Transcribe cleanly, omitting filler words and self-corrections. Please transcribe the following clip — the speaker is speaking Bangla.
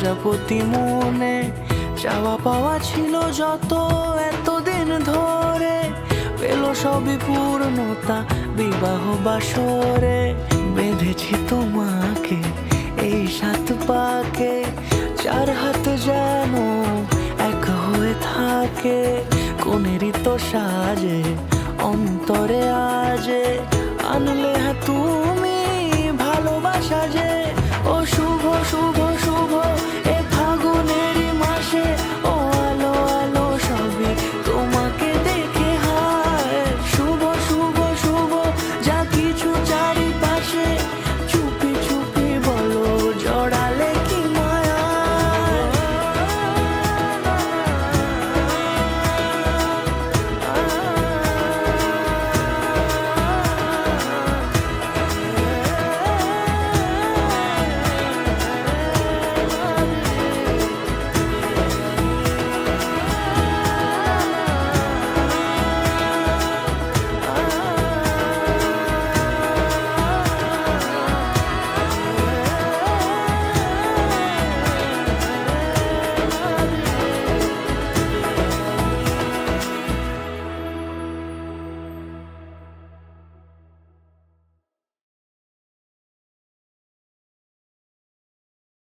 প্রজাপতি মনে চাওয়া পাওয়া ছিল যত এতদিন ধরে, পেল সবই পূর্ণতা বিবাহ বাসরে। বেঁধেছি তোমাকে এই 7 পাকে, 4 হাত যেন এক হয়ে থাকে। কোনেরই তো সাজে অন্তরে আজে